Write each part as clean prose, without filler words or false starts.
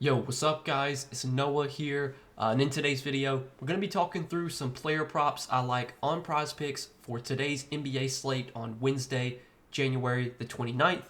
Yo, what's up guys? It's Noah here, and in today's video, we're going to be talking through some player props I like on Prizepicks for today's NBA slate on Wednesday, January the 29th.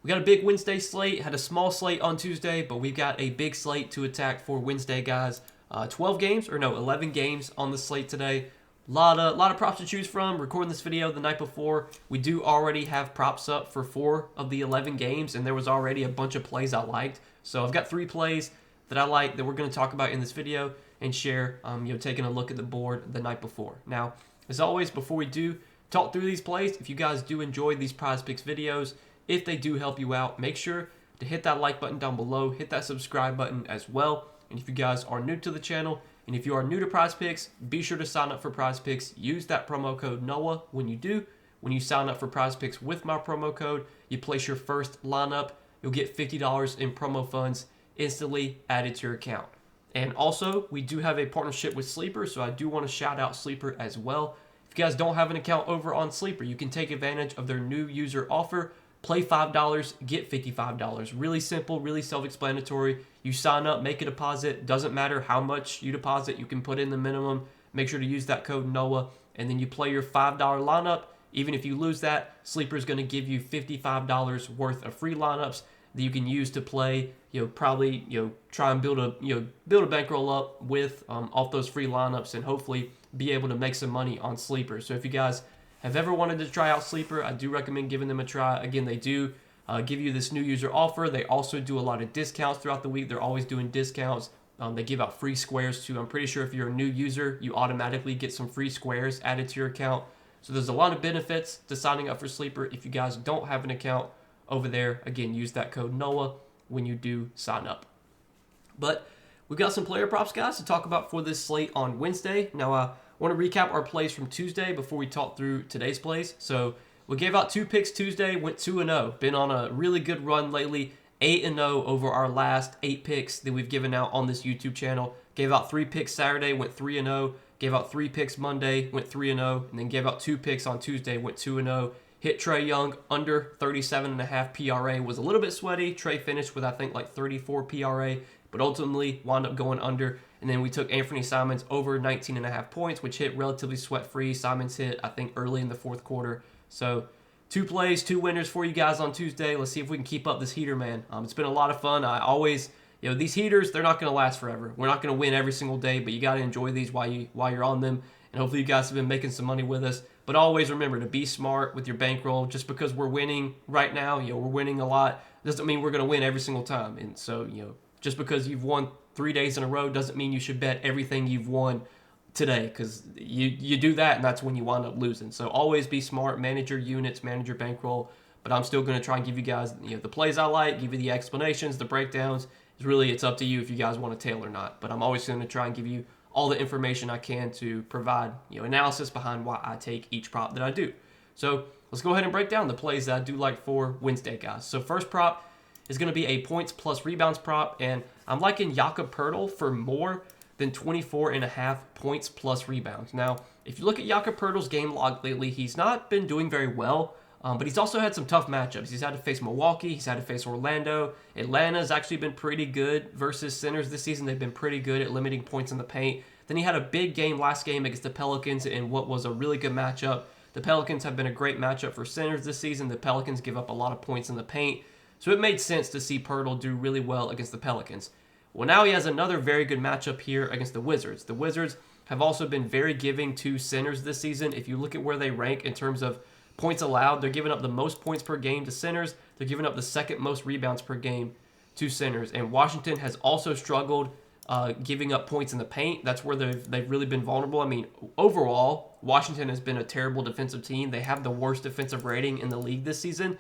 We got a big Wednesday slate, had a small slate on Tuesday, but we've got a big slate to attack for Wednesday, guys. 11 games on the slate today. Lot of props to choose from. Recording this video the night before. We do already have props up for 4 of the 11 games, and there was already a bunch of plays I liked. So I've got 3 plays that I like that we're going to talk about in this video and share, taking a look at the board the night before. Now, as always, before we do talk through these plays, if you guys do enjoy these Prizepicks videos, if they do help you out, make sure to hit that like button down below, hit that subscribe button as well. And if you guys are new to the channel, and if you are new to Prizepicks, be sure to sign up for Prizepicks. Use that promo code NOAH when you do. When you sign up for Prizepicks with my promo code, you place your first lineup, you'll get $50 in promo funds instantly added to your account. And also, we do have a partnership with Sleeper, so I do want to shout out Sleeper as well. If you guys don't have an account over on Sleeper, you can take advantage of their new user offer. Play $5, get $55. Really simple, really self-explanatory. You sign up, make a deposit. Doesn't matter how much you deposit. You can put in the minimum. Make sure to use that code NOAH. And then you play your $5 lineup. Even if you lose that, Sleeper is going to give you $55 worth of free lineups that you can use to play. Probably try and build a bankroll up with off those free lineups, and hopefully be able to make some money on Sleeper. So if you guys have ever wanted to try out Sleeper, I do recommend giving them a try. Again, they do give you this new user offer. They also do a lot of discounts throughout the week. They're always doing discounts. They give out free squares too. I'm pretty sure if you're a new user, you automatically get some free squares added to your account. So there's a lot of benefits to signing up for Sleeper. If you guys don't have an account over there, again, use that code NOAH when you do sign up. But we've got some player props, guys, to talk about for this slate on Wednesday. Now, I want to recap our plays from Tuesday before we talk through today's plays. So we gave out 2 picks Tuesday, went 2-0. Been on a really good run lately, 8-0 over our last 8 picks that we've given out on this YouTube channel. Gave out 3 picks Saturday, went 3-0. Gave out 3 picks Monday, went 3-0. And then gave out 2 picks on Tuesday, went 2-0. Hit Trae Young under 37.5 PRA. Was a little bit sweaty. Trae finished with, I think, like 34 PRA, but ultimately wound up going under. And then we took Anthony Simons over 19.5 points, which hit relatively sweat-free. Simons hit, I think, early in the 4th quarter. So 2 plays, 2 winners for you guys on Tuesday. Let's see if we can keep up this heater, man. It's been a lot of fun. I always, these heaters, they're not going to last forever. We're not going to win every single day, but you got to enjoy these while you're on them. And hopefully you guys have been making some money with us. But always remember to be smart with your bankroll. Just because we're winning right now, we're winning a lot, doesn't mean we're going to win every single time. And so, just because you've won 3 days in a row doesn't mean you should bet everything you've won today, because you do that and that's when you wind up losing. So always be smart, manage your units, manage your bankroll. But I'm still going to try and give you guys the plays I like, give you the explanations, the breakdowns. It's up to you if you guys want to tail or not. But I'm always going to try and give you all the information I can to provide analysis behind why I take each prop that I do. So let's go ahead and break down the plays that I do like for Wednesday, guys. So first prop is going to be a points plus rebounds prop, and I'm liking Jakob Poeltl for more than 24.5 points plus rebounds. Now, if you look at Jakob Poeltl's game log lately, he's not been doing very well, but he's also had some tough matchups. He's had to face Milwaukee, he's had to face Orlando. Atlanta's actually been pretty good versus centers this season. They've been pretty good at limiting points in the paint. Then he had a big game last game against the Pelicans in what was a really good matchup. The Pelicans have been a great matchup for centers this season. The Pelicans give up a lot of points in the paint. So it made sense to see Poeltl do really well against the Pelicans. Well, now he has another very good matchup here against the Wizards. The Wizards have also been very giving to centers this season. If you look at where they rank in terms of points allowed, they're giving up the most points per game to centers. They're giving up the 2nd most rebounds per game to centers. And Washington has also struggled giving up points in the paint. That's where they've really been vulnerable. I mean, overall, Washington has been a terrible defensive team. They have the worst defensive rating in the league this season.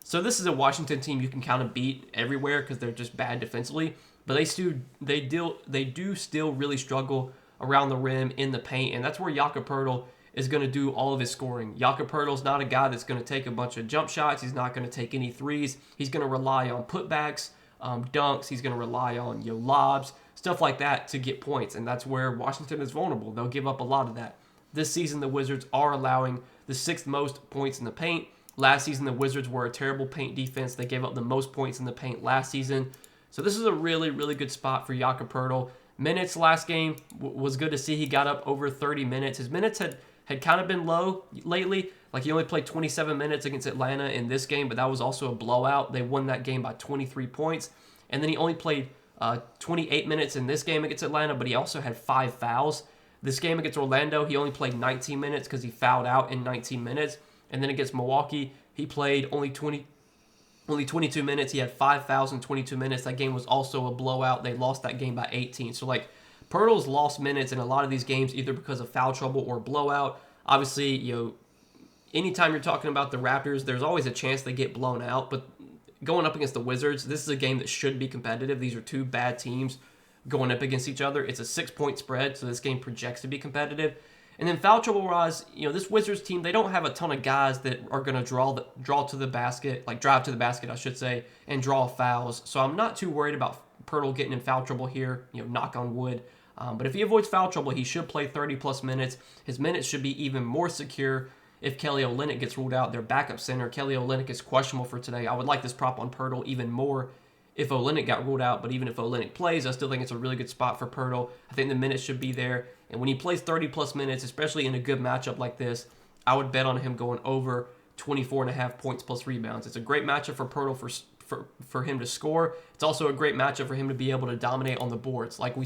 So this is a Washington team you can kind of beat everywhere because they're just bad defensively. But they do still really struggle around the rim in the paint, and that's where Jakob Poeltl is going to do all of his scoring. Jakob Poeltl's not a guy that's going to take a bunch of jump shots. He's not going to take any threes. He's going to rely on putbacks, dunks. He's going to rely on lobs, stuff like that to get points, and that's where Washington is vulnerable. They'll give up a lot of that. This season, the Wizards are allowing the 6th most points in the paint. Last season, the Wizards were a terrible paint defense. They gave up the most points in the paint last season. So this is a really, really good spot for Jakob Poeltl. Minutes last game was good to see. He got up over 30 minutes. His minutes had kind of been low lately. Like, he only played 27 minutes against Atlanta in this game, but that was also a blowout. They won that game by 23 points. And then he only played 28 minutes in this game against Atlanta, but he also had 5 fouls. This game against Orlando, he only played 19 minutes because he fouled out in 19 minutes. And then against Milwaukee, he played only 22 minutes. He had 5 fouls in 22 minutes. That game was also a blowout. They lost that game by 18. So, like, Poeltl's lost minutes in a lot of these games either because of foul trouble or blowout. Obviously, you know, anytime you're talking about the Raptors, there's always a chance they get blown out. But going up against the Wizards, this is a game that should be competitive. These are two bad teams going up against each other. It's a 6-point spread, so this game projects to be competitive. And then foul trouble-wise, you know, this Wizards team, they don't have a ton of guys that are going to draw to the basket, like drive to the basket, I should say, and draw fouls. So I'm not too worried about Poeltl getting in foul trouble here, you know, knock on wood. But if he avoids foul trouble, he should play 30-plus minutes. His minutes should be even more secure if Kelly Olynyk gets ruled out, their backup center. Kelly Olynyk is questionable for today. I would like this prop on Poeltl even more if Olynyk got ruled out, but even if Olynyk plays, I still think it's a really good spot for Poeltl. I think the minutes should be there. And when he plays 30-plus minutes, especially in a good matchup like this, I would bet on him going over 24.5 points plus rebounds. It's a great matchup for Poeltl for him to score. It's also a great matchup for him to be able to dominate on the boards. Like I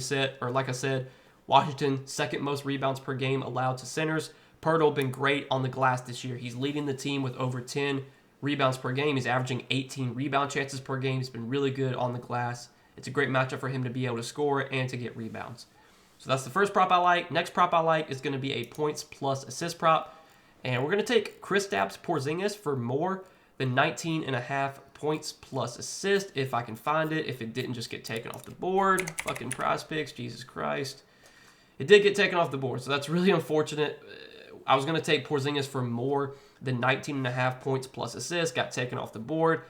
said, Washington, second most rebounds per game allowed to centers. Poeltl been great on the glass this year. He's leading the team with over 10 rebounds per game. He's averaging 18 rebound chances per game. He's been really good on the glass. It's a great matchup for him to be able to score and to get rebounds. So that's the first prop I like. Next prop I like is going to be a points plus assist prop. And we're going to take Kristaps Porzingis for more than 19.5 points plus assist, if I can find it, if it didn't just get taken off the board. Fucking Prizepicks, Jesus Christ. It did get taken off the board, so that's really unfortunate. I was going to take Porzingis for more than 19.5 points plus assists, got taken off the board.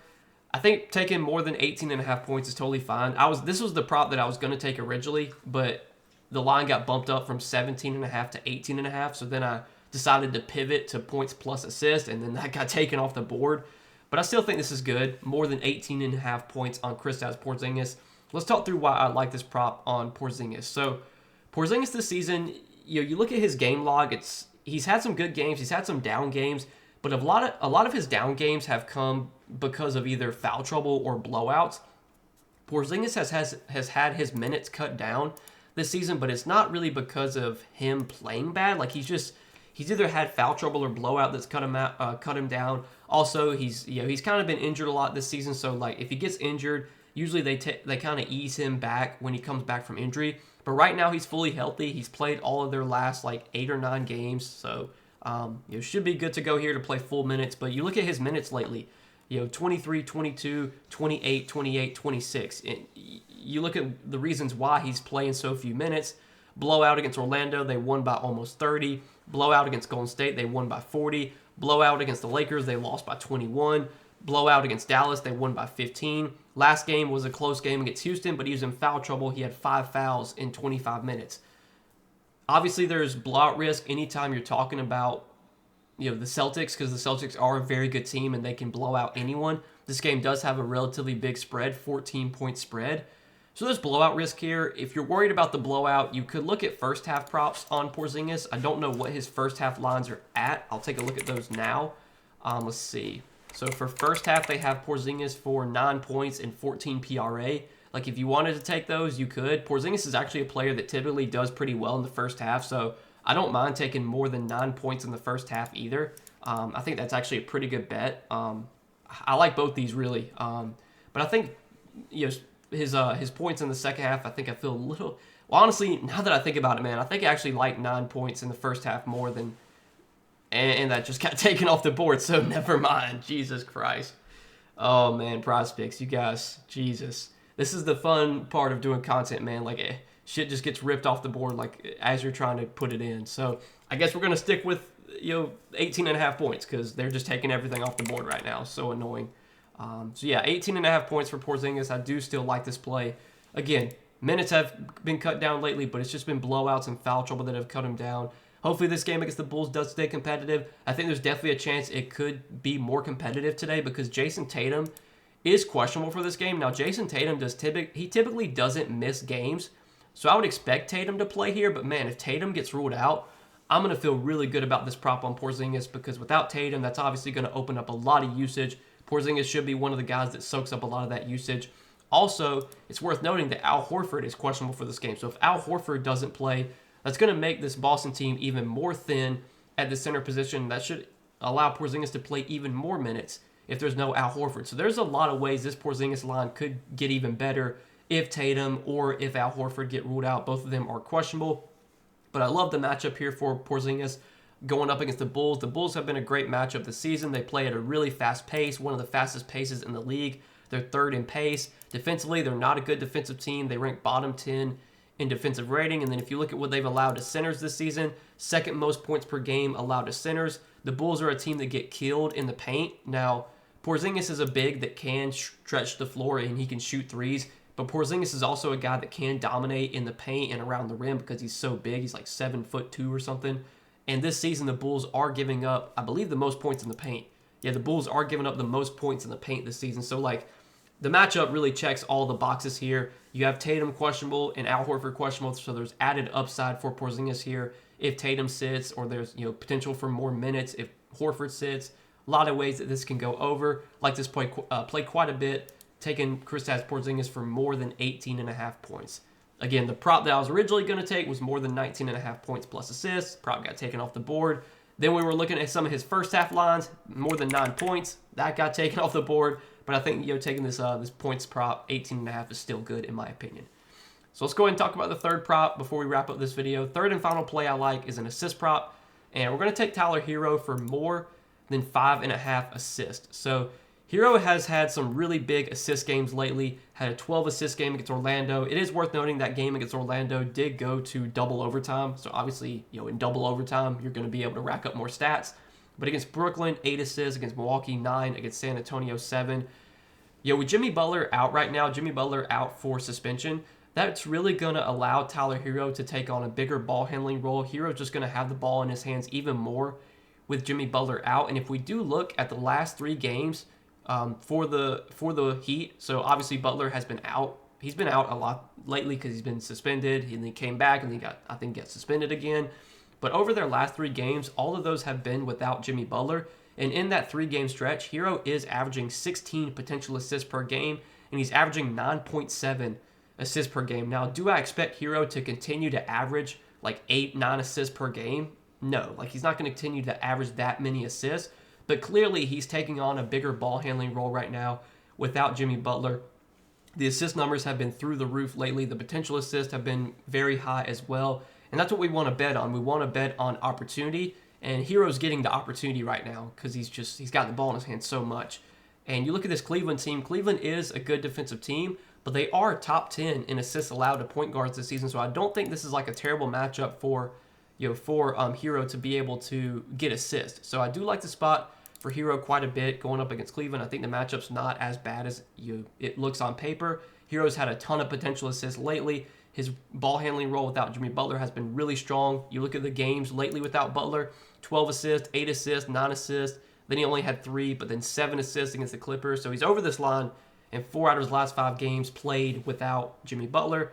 I think taking more than 18.5 points is totally fine. This was the prop that I was going to take originally, but the line got bumped up from 17.5 to 18.5, so then I decided to pivot to points plus assist, and then that got taken off the board. But I still think this is good. More than 18.5 points on Kristaps Porzingis. Let's talk through why I like this prop on Porzingis. So Porzingis this season, you look at his game log, he's had some good games, he's had some down games, but a lot of his down games have come because of either foul trouble or blowouts. Porzingis has had his minutes cut down this season, but it's not really because of him playing bad. Like, he's either had foul trouble or blowout that's cut him down. Also, he's kind of been injured a lot this season, so like if he gets injured, usually they kind of ease him back when he comes back from injury. But right now he's fully healthy. He's played all of their last like 8 or 9 games, so should be good to go here to play full minutes. But you look at his minutes lately, 23, 22, 28, 28, 26. You look at the reasons why he's playing so few minutes. Blowout against Orlando, they won by almost 30. Blowout against Golden State, they won by 40. Blowout against the Lakers, they lost by 21. Blowout against Dallas, they won by 15. Last game was a close game against Houston, but he was in foul trouble. He had 5 fouls in 25 minutes. Obviously, there's blowout risk anytime you're talking about the Celtics, because the Celtics are a very good team and they can blow out anyone. This game does have a relatively big spread, 14-point spread. So there's blowout risk here. If you're worried about the blowout, you could look at first half props on Porzingis. I don't know what his first half lines are at. I'll take a look at those now. Let's see. So for first half, they have Porzingis for 9 points and 14 PRA. Like, if you wanted to take those, you could. Porzingis is actually a player that typically does pretty well in the first half, so I don't mind taking more than 9 points in the first half either. I think that's actually a pretty good bet. I like both these really, but I think his points in the second half, I think I feel a little. Well, honestly, now that I think about it, man, I think I actually like 9 points in the first half more than. And that just got taken off the board, so never mind. Jesus Christ. Oh, man, Prizepicks, you guys, Jesus. This is the fun part of doing content, man. Like, shit just gets ripped off the board, like, as you're trying to put it in. So, I guess we're going to stick with, 18.5 points, because they're just taking everything off the board right now. So annoying. So, yeah, 18.5 points for Porzingis. I do still like this play. Again, minutes have been cut down lately, but it's just been blowouts and foul trouble that have cut him down. Hopefully this game against the Bulls does stay competitive. I think there's definitely a chance it could be more competitive today because Jason Tatum is questionable for this game. Now, Jason Tatum he typically doesn't miss games, so I would expect Tatum to play here. But man, if Tatum gets ruled out, I'm going to feel really good about this prop on Porzingis, because without Tatum, that's obviously going to open up a lot of usage. Porzingis should be one of the guys that soaks up a lot of that usage. Also, it's worth noting that Al Horford is questionable for this game. So if Al Horford doesn't play, that's going to make this Boston team even more thin at the center position. That should allow Porzingis to play even more minutes if there's no Al Horford. So there's a lot of ways this Porzingis line could get even better if Tatum or if Al Horford get ruled out. Both of them are questionable. But I love the matchup here for Porzingis going up against the Bulls. The Bulls have been a great matchup this season. They play at a really fast pace, one of the fastest paces in the league. They're third in pace. Defensively, they're not a good defensive team. They rank bottom 10 in defensive rating. And then if you look at what they've allowed to centers this season, second most points per game allowed to centers. The Bulls are a team that get killed in the paint. Now, Porzingis is a big that can stretch the floor and he can shoot threes. But Porzingis is also a guy that can dominate in the paint and around the rim because he's so big. He's like 7'2" or something. And this season, the Bulls are giving up, I believe, the most points in the paint. Yeah, the Bulls are giving up the most points in the paint this season. So, like, the matchup really checks all the boxes here. You have Tatum questionable and Al Horford questionable, so there's added upside for Porzingis here if Tatum sits, or there's potential for more minutes if Horford sits. A lot of ways that this can go over. Like this play quite a bit, taking Kristaps Porzingis for more than 18.5 points. Again, the prop that I was originally going to take was more than 19.5 points plus assists. Prop got taken off the board. Then we were looking at some of his first half lines, more than 9 points. That got taken off the board. But I think taking this points prop, 18.5 is still good in my opinion. So let's go ahead and talk about the third prop before we wrap up this video. Third and final play I like is an assist prop. And we're going to take Tyler Hero for more than 5.5 assists. So Hero has had some really big assist games lately, had a 12 assist game against Orlando. It is worth noting that game against Orlando did go to double overtime. So obviously, in double overtime, you're going to be able to rack up more stats. But against Brooklyn, 8 assists. Against Milwaukee, 9. Against San Antonio, 7. With Jimmy Butler out right now, Jimmy Butler out for suspension, that's really going to allow Tyler Hero to take on a bigger ball handling role. Hero's just going to have the ball in his hands even more with Jimmy Butler out. And if we do look at the last 3 games for the Heat, so obviously Butler has been out. He's been out a lot lately because he's been suspended. And he came back and he got suspended again. But over their last 3 games, all of those have been without Jimmy Butler. And in that 3-game stretch, Hero is averaging 16 potential assists per game, and he's averaging 9.7 assists per game. Now, do I expect Hero to continue to average like 8, 9 assists per game? No, he's not going to continue to average that many assists. But clearly, he's taking on a bigger ball handling role right now without Jimmy Butler. The assist numbers have been through the roof lately. The potential assists have been very high as well. And that's what we want to bet on. We want to bet on opportunity. And Hero's getting the opportunity right now because he's got the ball in his hand so much. And you look at this Cleveland team. Cleveland is a good defensive team, but they are top 10 in assists allowed to point guards this season. So I don't think this is like a terrible matchup for Hero to be able to get assists. So I do like the spot for Hero quite a bit going up against Cleveland. I think the matchup's not as bad as it looks on paper. Hero's had a ton of potential assists lately. His ball handling role without Jimmy Butler has been really strong. You look at the games lately without Butler, 12 assists, 8 assists, 9 assists. Then he only had 3, but then 7 assists against the Clippers. So he's over this line, and 4 out of his last 5 games played without Jimmy Butler.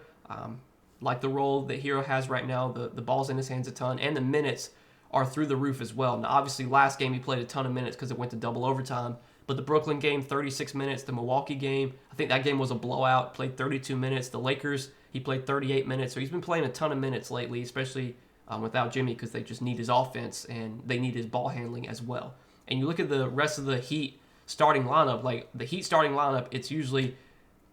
Like the role that Hero has right now, the ball's in his hands a ton, and the minutes are through the roof as well. Now, obviously, last game he played a ton of minutes because it went to double overtime. But the Brooklyn game, 36 minutes. The Milwaukee game, I think that game was a blowout, played 32 minutes. The Lakers, he played 38 minutes. So he's been playing a ton of minutes lately, especially without Jimmy, because they just need his offense and they need his ball handling as well. And you look at the rest of the Heat starting lineup, like the Heat starting lineup, it's usually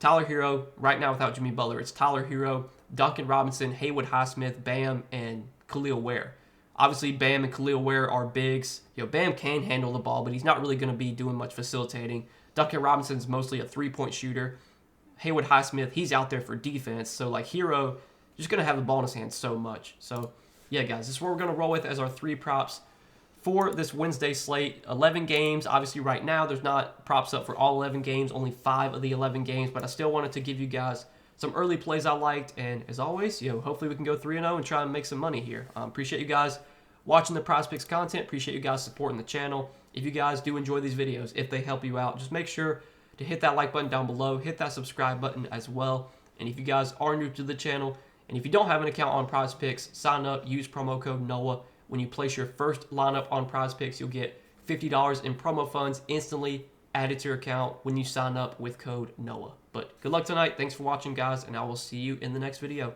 Tyler Hero. Right now without Jimmy Butler, it's Tyler Hero, Duncan Robinson, Haywood Highsmith, Bam, and Khalil Ware. Obviously, Bam and Khalil Ware are bigs. Bam can handle the ball, but he's not really going to be doing much facilitating. Duncan Robinson's mostly a 3-point shooter. Haywood Highsmith, he's out there for defense. So, Hero, just going to have the ball in his hands so much. So, yeah, guys, this is what we're going to roll with as our 3 props for this Wednesday slate. 11 games. Obviously, right now, there's not props up for all 11 games, only 5 of the 11 games. But I still wanted to give you guys some early plays I liked. And as always, hopefully we can go 3-0 and try and make some money here. Appreciate you guys watching the Prizepicks content. Appreciate you guys supporting the channel. If you guys do enjoy these videos, if they help you out, just make sure to hit that like button down below, hit that subscribe button as well. And if you guys are new to the channel, and if you don't have an account on Prizepicks, sign up, use promo code NOAH. When you place your first lineup on Prizepicks, you'll get $50 in promo funds instantly added to your account when you sign up with code NOAH. But good luck tonight. Thanks for watching, guys, and I will see you in the next video.